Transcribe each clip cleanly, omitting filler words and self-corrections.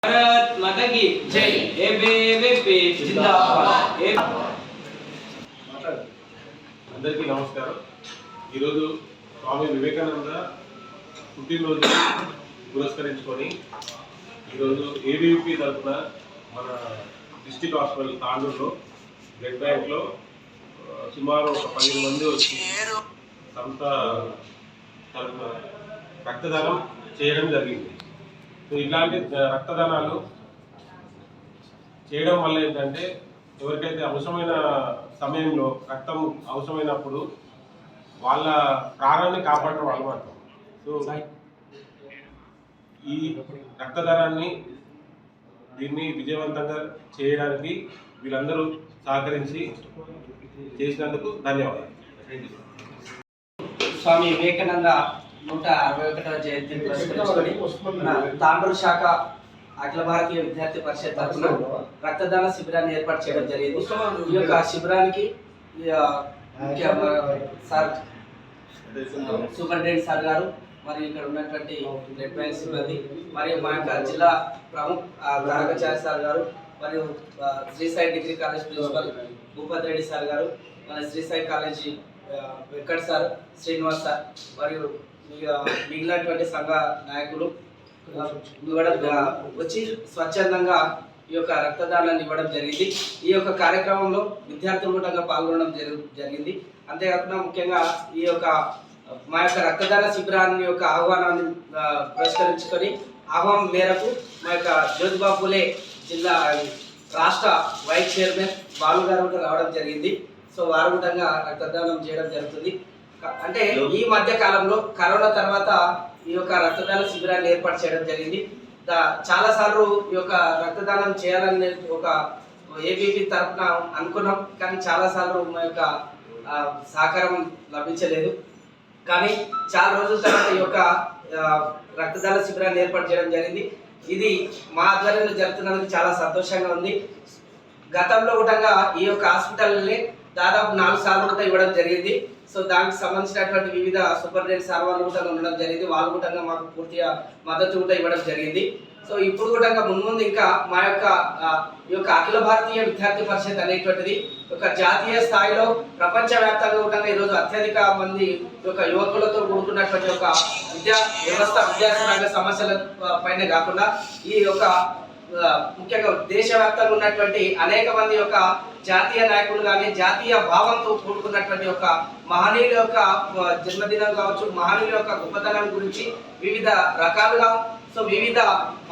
भारत माता की जय। एबीवीपी जिंदाबाद। అందరికీ నమస్కారం। ఈరోజు స్వామి వివేకానంద పుట్టినరోజు పురస్కరించుకొని ఈరోజు ఏబీవీపీ తరఫున మన డిస్ట్రిక్ట్ హాస్పిటల్ తాండూరులో బ్లడ్ బ్యాంక్లో సుమారు ఒక 10 మంది వచ్చి సంస్థ తరఫున రక్తదానం చేయడం జరిగింది। సో ఇలాంటి రక్తదానాలు చేయడం వల్ల ఏంటంటే ఎవరికైతే అవసరమైన సమయంలో రక్తం అవసరమైనప్పుడు వాళ్ళ ప్రాణాన్ని కాపాడడం అలవాటు। సో ఈ రక్తదానాన్ని దీన్ని విజయవంతంగా చేయడానికి వీళ్ళందరూ సహకరించి చేసినందుకు ధన్యవాదాలు। స్వామి వివేకానంద 161వ జయంతిని పురస్కరించుకొని మన తాండూరు శాఖ అఖిల భారతీయ విద్యార్థి పరిషత్ తరఫున రక్తదాన శిబిరాన్ని ఏర్పాటు చేయడం జరిగింది। ఈ యొక్క శిబిరానికి సార్ సూపరింటెండెంట్ సార్ గారు మరియు ఇక్కడ ఉన్నటువంటి బ్లడ్ బ్యాంక్ సిబ్బంది మరియు మా యొక్క జిల్లా ప్రముఖ తారకాచార్య సార్ గారు మరియు Shri Sai degree college principal Bhupathi Reddy sir గారు, మన Shri Sai college Venkat sir, Srinivas sir మరియు మిగిలినటువంటి సంఘ నాయకులు వచ్చి స్వచ్ఛందంగా ఈ యొక్క రక్తదానాన్ని ఇవ్వడం జరిగింది। ఈ యొక్క కార్యక్రమంలో విద్యార్థులు కూడా పాల్గొనడం జరిగింది। అంతేకాకుండా ముఖ్యంగా ఈ యొక్క మా యొక్క రక్తదాన శిబిరాన్ని యొక్క ఆహ్వానాన్ని పురస్కరించుకొని ఆహ్వానం మేరకు మా యొక్క జ్యోతిబా ఫులే జిల్లా రాష్ట్ర వైస్ చైర్మన్ బాలు గారు రావడం జరిగింది। సో వారు కూడా రక్తదానం చేయడం జరుగుతుంది। అంటే ఈ మధ్య కాలంలో కరోనా తర్వాత ఈ యొక్క రక్తదాన శిబిరాన్ని ఏర్పాటు చేయడం జరిగింది। చాలా సార్లు ఈ యొక్క రక్తదానం చేయాలనే ఒక ఏబీపీ తరఫున అనుకున్నాం, కానీ చాలా సార్లు మా యొక్క సహకారం లభించలేదు। కానీ చాలా రోజుల తర్వాత ఈ యొక్క రక్తదాన శిబిరాన్ని ఏర్పాటు చేయడం జరిగింది। ఇది మా ఆధ్వర్యంలో జరుగుతున్నందుకు చాలా సంతోషంగా ఉంది। గతంలో కూడా ఈ యొక్క హాస్పిటల్ని దాదాపు 4 సార్లు కూడా ఇవ్వడం జరిగింది। సో దానికి సంబంధించినటువంటి వివిధ సూపరింటెండెంట్ సార్ వాళ్ళు కూడా ఉండడం జరిగింది, వాళ్ళు కూడా మాకు పూర్తిగా మద్దతు కూడా ఇవ్వడం జరిగింది। సో ఇప్పుడు కూడా మున్ముందు ఇంకా మా యొక్క ఈ యొక్క అఖిల భారతీయ విద్యార్థి పరిషత్ అనేటువంటిది ఒక జాతీయ స్థాయిలో ప్రపంచవ్యాప్తంగా కూడా ఈరోజు అత్యధిక మంది యొక్క యువకులతో కూడుకున్నటువంటి ఒక విద్యారంగ సమస్యల పైన కాకుండా ఈ యొక్క ముఖ్యంగా దేశవ్యాప్తంగా ఉన్నటువంటి అనేక మంది యొక్క జాతీయ నాయకులు కానీ జాతీయ భావంతో కూడుకున్నటువంటి ఒక మహనీయుల యొక్క జన్మదినం కావచ్చు, మహనీయుల యొక్క గొప్పతనం గురించి వివిధ రకాలుగా వివిధ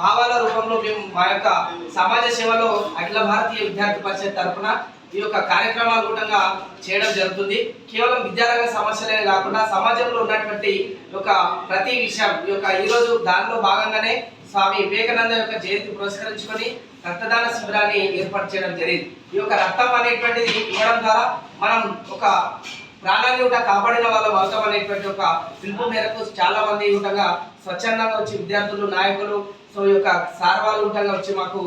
భావాల రూపంలో మేము మా యొక్క సమాజ సేవలో అఖిల భారతీయ విద్యార్థి పరిషత్ తరఫున ఈ యొక్క కార్యక్రమాలు కూడా చేయడం జరుగుతుంది। కేవలం విద్యారంగ సమస్యలే కాకుండా సమాజంలో ఉన్నటువంటి ఒక ప్రతి విషయం ఈ యొక్క ఈరోజు దానిలో భాగంగానే స్వామి వివేకానంద యొక్క జయంతి పురస్కరించుకొని రక్తదాన శిబిరాన్ని ఏర్పాటు చేయడం జరిగింది। ఈ యొక్క రక్తం అనేటువంటిది ఇవ్వడం ద్వారా మనం ఒక ప్రాణాన్ని కూడా కాపాడిన వాళ్ళం అవుతాం అనేటువంటి ఒక పిలుపు మేరకు చాలా మంది ఉండగా స్వచ్ఛందంగా వచ్చి విద్యార్థులు, నాయకులు, సో ఈ యొక్క సార్ వాళ్ళు ఉండగా వచ్చి మాకు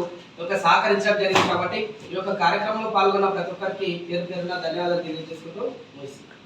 ఒక సహకరించడం జరిగింది। కాబట్టి ఈ యొక్క కార్యక్రమంలో పాల్గొన్న ప్రతి ఒక్కరికి పేరు పేరున ధన్యవాదాలు తెలియజేసుకుంటూ ముగిస్తున్నాను।